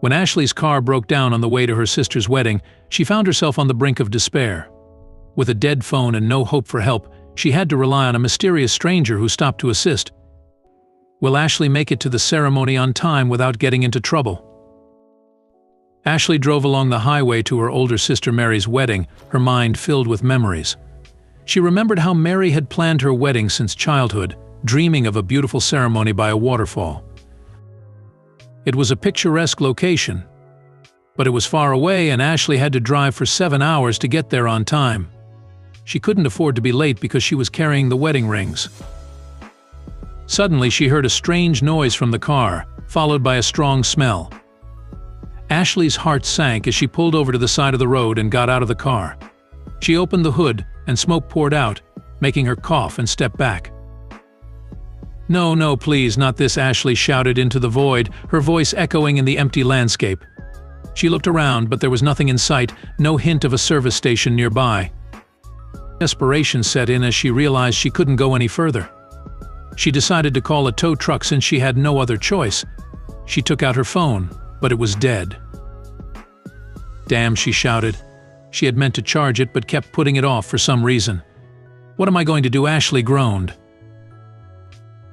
When Ashley's car broke down on the way to her sister's wedding, she found herself on the brink of despair. With a dead phone and no hope for help, she had to rely on a mysterious stranger who stopped to assist. Will Ashley make it to the ceremony on time without getting into trouble? Ashley drove along the highway to her older sister Mary's wedding, her mind filled with memories. She remembered how Mary had planned her wedding since childhood, dreaming of a beautiful ceremony by a waterfall. It was a picturesque location, but it was far away and Ashley had to drive for 7 hours to get there on time. She couldn't afford to be late because she was carrying the wedding rings. Suddenly, she heard a strange noise from the car, followed by a strong smell. Ashley's heart sank as she pulled over to the side of the road and got out of the car. She opened the hood, and smoke poured out, making her cough and step back. "No, no, please, not this," Ashley shouted into the void, her voice echoing in the empty landscape. She looked around, but there was nothing in sight, no hint of a service station nearby. Desperation set in as she realized she couldn't go any further. She decided to call a tow truck since she had no other choice. She took out her phone, but it was dead. "Damn," she shouted. She had meant to charge it but kept putting it off for some reason. "What am I going to do?" Ashley groaned.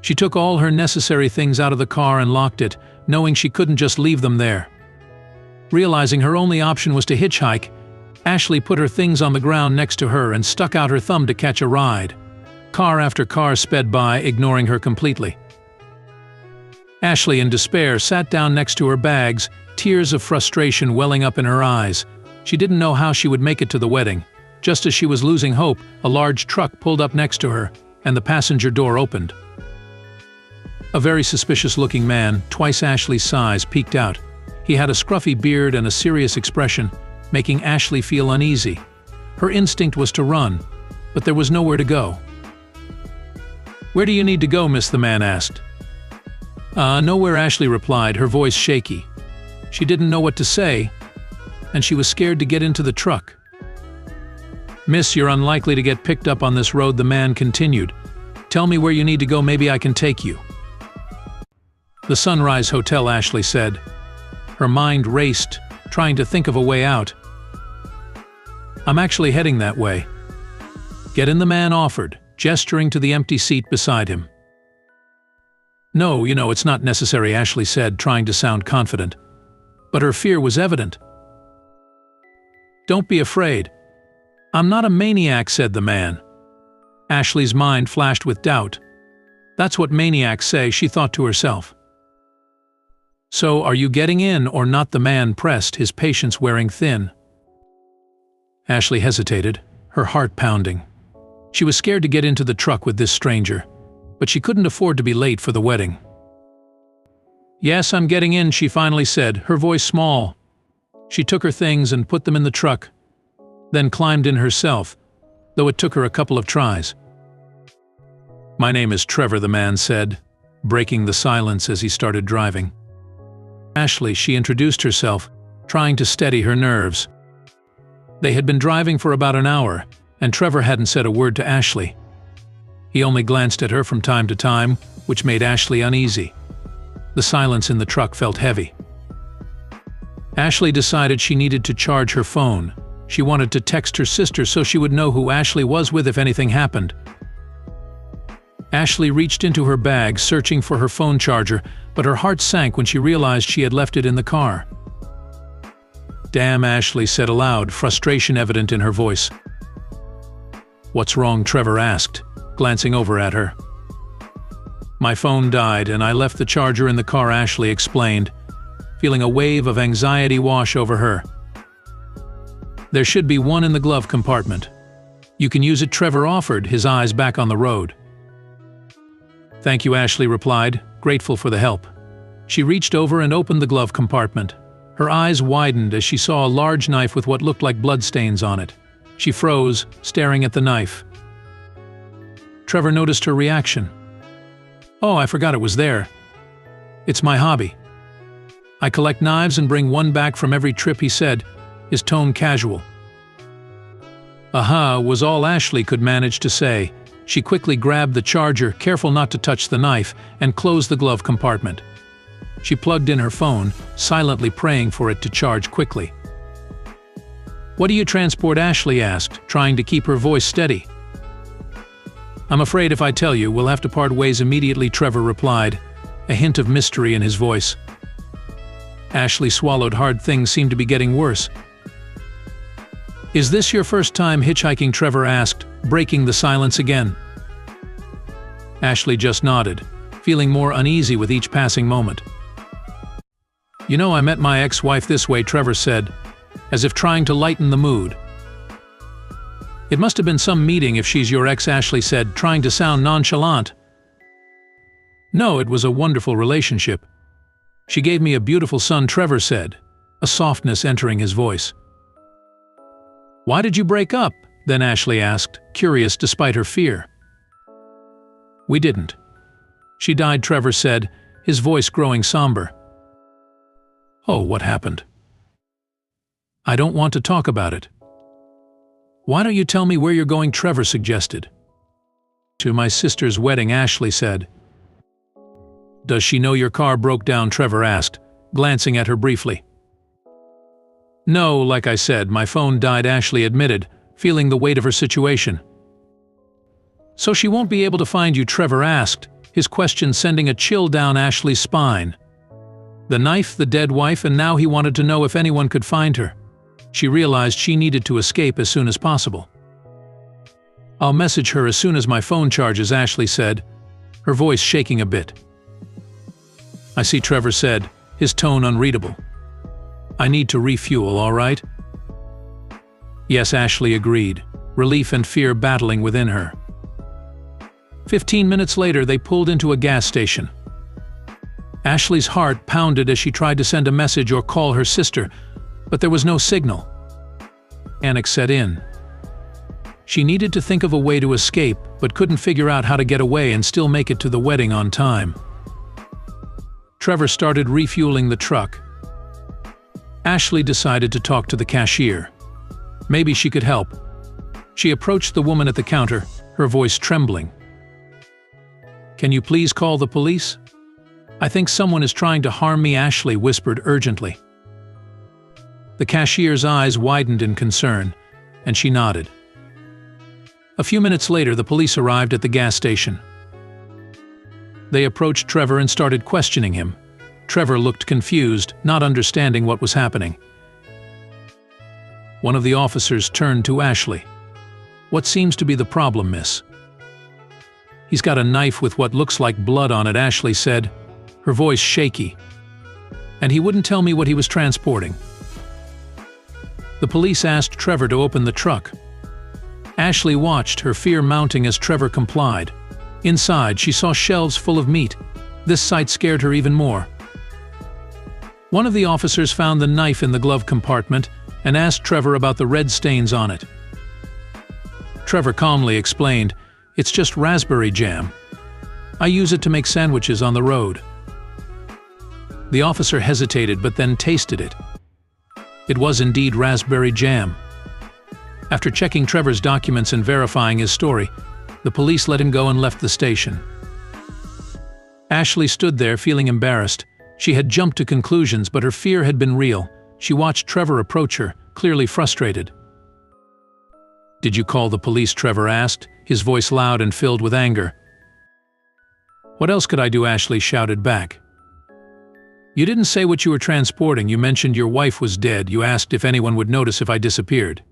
She took all her necessary things out of the car and locked it, knowing she couldn't just leave them there. Realizing her only option was to hitchhike, Ashley put her things on the ground next to her and stuck out her thumb to catch a ride. Car after car sped by, ignoring her completely. Ashley, in despair, sat down next to her bags, tears of frustration welling up in her eyes. She didn't know how she would make it to the wedding. Just as she was losing hope, a large truck pulled up next to her, and the passenger door opened. A very suspicious-looking man, twice Ashley's size, peeked out. He had a scruffy beard and a serious expression, making Ashley feel uneasy. Her instinct was to run, but there was nowhere to go. "Where do you need to go, miss?" the man asked. Nowhere," Ashley replied, her voice shaky. She didn't know what to say, and she was scared to get into the truck. "Miss, you're unlikely to get picked up on this road," the man continued. "Tell me where you need to go, maybe I can take you." "The Sunrise Hotel," Ashley said. Her mind raced, trying to think of a way out. "I'm actually heading that way." "Get in," the man offered, gesturing to the empty seat beside him. "No, it's not necessary," Ashley said, trying to sound confident. But her fear was evident. "Don't be afraid." "I'm not a maniac," said the man. Ashley's mind flashed with doubt. "That's what maniacs say," she thought to herself. "So, are you getting in or not?" the man pressed, his patience wearing thin. Ashley hesitated, her heart pounding. She was scared to get into the truck with this stranger, but she couldn't afford to be late for the wedding. "Yes, I'm getting in," she finally said, her voice small. She took her things and put them in the truck, then climbed in herself, though it took her a couple of tries. "My name is Trevor," the man said, breaking the silence as he started driving. "Ashley," she introduced herself, trying to steady her nerves. They had been driving for about an hour, and Trevor hadn't said a word to Ashley. He only glanced at her from time to time, which made Ashley uneasy. The silence in the truck felt heavy. Ashley decided she needed to charge her phone. She wanted to text her sister so she would know who Ashley was with if anything happened. Ashley reached into her bag, searching for her phone charger, but her heart sank when she realized she had left it in the car. "Damn," Ashley said aloud, frustration evident in her voice. "What's wrong?" Trevor asked, glancing over at her. "My phone died, and I left the charger in the car," Ashley explained, feeling a wave of anxiety wash over her. "There should be one in the glove compartment. You can use it," Trevor offered, his eyes back on the road. "Thank you," Ashley replied, grateful for the help. She reached over and opened the glove compartment. Her eyes widened as she saw a large knife with what looked like bloodstains on it. She froze, staring at the knife. Trevor noticed her reaction. "Oh, I forgot it was there. It's my hobby. I collect knives and bring one back from every trip," he said, his tone casual. "Aha," was all Ashley could manage to say. She quickly grabbed the charger, careful not to touch the knife, and closed the glove compartment. She plugged in her phone, silently praying for it to charge quickly. "What do you transport?" Ashley asked, trying to keep her voice steady. "I'm afraid if I tell you, we'll have to part ways immediately," Trevor replied, a hint of mystery in his voice. Ashley swallowed hard. Things seemed to be getting worse. "Is this your first time hitchhiking?" Trevor asked, breaking the silence again. Ashley just nodded, feeling more uneasy with each passing moment. "You know, I met my ex-wife this way," Trevor said, as if trying to lighten the mood. "It must have been some meeting if she's your ex," Ashley said, trying to sound nonchalant. "No, it was a wonderful relationship. She gave me a beautiful son," Trevor said, a softness entering his voice. "Why did you break up?" then Ashley asked, curious despite her fear. "We didn't. She died," Trevor said, his voice growing somber. "Oh, what happened?" "I don't want to talk about it." "Why don't you tell me where you're going?" Trevor suggested. "To my sister's wedding," Ashley said. "Does she know your car broke down?" Trevor asked, glancing at her briefly. "No, like I said, my phone died," Ashley admitted, feeling the weight of her situation. "So she won't be able to find you?" Trevor asked, his question sending a chill down Ashley's spine. The knife, the dead wife, and now he wanted to know if anyone could find her. She realized she needed to escape as soon as possible. "I'll message her as soon as my phone charges," Ashley said, her voice shaking a bit. "I see," Trevor said, his tone unreadable. "I need to refuel, all right?" "Yes," Ashley agreed, relief and fear battling within her. 15 minutes later, they pulled into a gas station. Ashley's heart pounded as she tried to send a message or call her sister, but there was no signal. Panic set in. She needed to think of a way to escape, but couldn't figure out how to get away and still make it to the wedding on time. Trevor started refueling the truck. Ashley decided to talk to the cashier. Maybe she could help. She approached the woman at the counter, her voice trembling. "Can you please call the police? I think someone is trying to harm me," Ashley whispered urgently. The cashier's eyes widened in concern, and she nodded. A few minutes later, the police arrived at the gas station. They approached Trevor and started questioning him. Trevor looked confused, not understanding what was happening. One of the officers turned to Ashley. "What seems to be the problem, miss?" "He's got a knife with what looks like blood on it," Ashley said, her voice shaky. "And he wouldn't tell me what he was transporting." The police asked Trevor to open the truck. Ashley watched, her fear mounting as Trevor complied. Inside, she saw shelves full of meat. This sight scared her even more. One of the officers found the knife in the glove compartment and asked Trevor about the red stains on it. Trevor calmly explained, "It's just raspberry jam. I use it to make sandwiches on the road." The officer hesitated but then tasted it. It was indeed raspberry jam. After checking Trevor's documents and verifying his story, the police let him go and left the station. Ashley stood there feeling embarrassed. She had jumped to conclusions, but her fear had been real. She watched Trevor approach her, clearly frustrated. "Did you call the police?" Trevor asked, his voice loud and filled with anger. "What else could I do?" Ashley shouted back. "You didn't say what you were transporting. You mentioned your wife was dead. You asked if anyone would notice if I disappeared.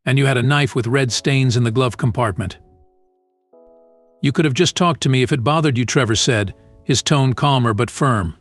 And you had a knife with red stains in the glove compartment." "You could have just talked to me if it bothered you," Trevor said, his tone calmer but firm.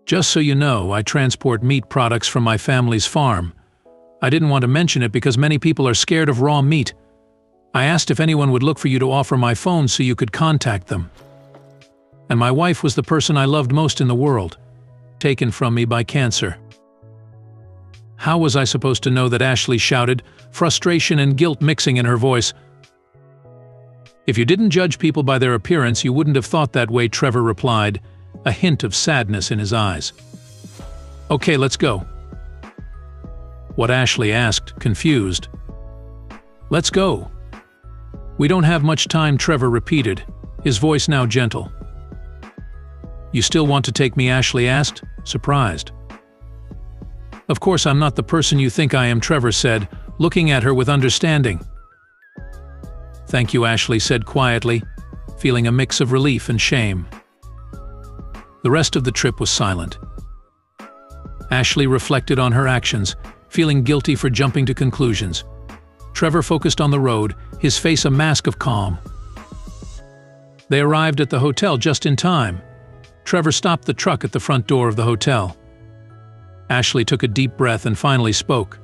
"Just so you know, I transport meat products from my family's farm. I didn't want to mention it because many people are scared of raw meat. I asked if anyone would look for you to offer my phone so you could contact them. And my wife was the person I loved most in the world, taken from me by cancer." How was I supposed to know that? Ashley shouted, frustration and guilt mixing in her voice. "If you didn't judge people by their appearance, you wouldn't have thought that way," Trevor replied, a hint of sadness in his eyes. "Okay, let's go." "What?" Ashley asked, confused. "Let's go." "We don't have much time," Trevor repeated, his voice now gentle. "You still want to take me?" Ashley asked, surprised. "Of course I'm not the person you think I am," Trevor said, looking at her with understanding. "Thank you," Ashley said quietly, feeling a mix of relief and shame. The rest of the trip was silent. Ashley reflected on her actions, feeling guilty for jumping to conclusions. Trevor focused on the road, his face a mask of calm. They arrived at the hotel just in time. Trevor stopped the truck at the front door of the hotel. Ashley took a deep breath and finally spoke.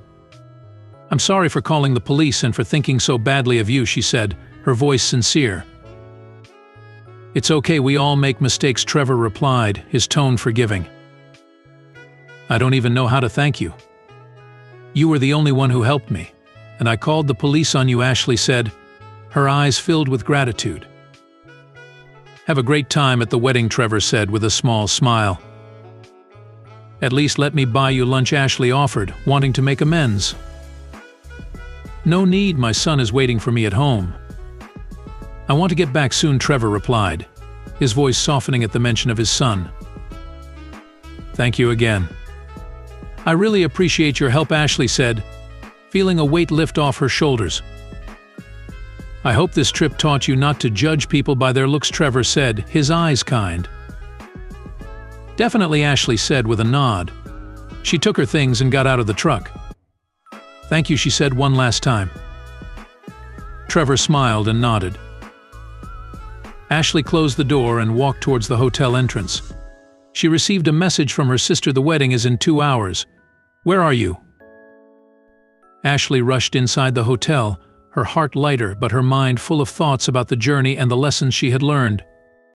"I'm sorry for calling the police and for thinking so badly of you," she said, her voice sincere. "It's okay, we all make mistakes," Trevor replied, his tone forgiving. "I don't even know how to thank you. You were the only one who helped me, and I called the police on you," Ashley said, her eyes filled with gratitude. "Have a great time at the wedding," Trevor said with a small smile. "At least let me buy you lunch," Ashley offered, wanting to make amends. "No need, my son is waiting for me at home." "I want to get back soon," Trevor replied, his voice softening at the mention of his son. "Thank you again." "I really appreciate your help," Ashley said, feeling a weight lift off her shoulders. "I hope this trip taught you not to judge people by their looks," Trevor said, his eyes kind. "Definitely," Ashley said with a nod. She took her things and got out of the truck. "Thank you," she said one last time. Trevor smiled and nodded. Ashley closed the door and walked towards the hotel entrance. She received a message from her sister. "The wedding is in 2 hours. Where are you?" Ashley rushed inside the hotel, her heart lighter but her mind full of thoughts about the journey and the lessons she had learned.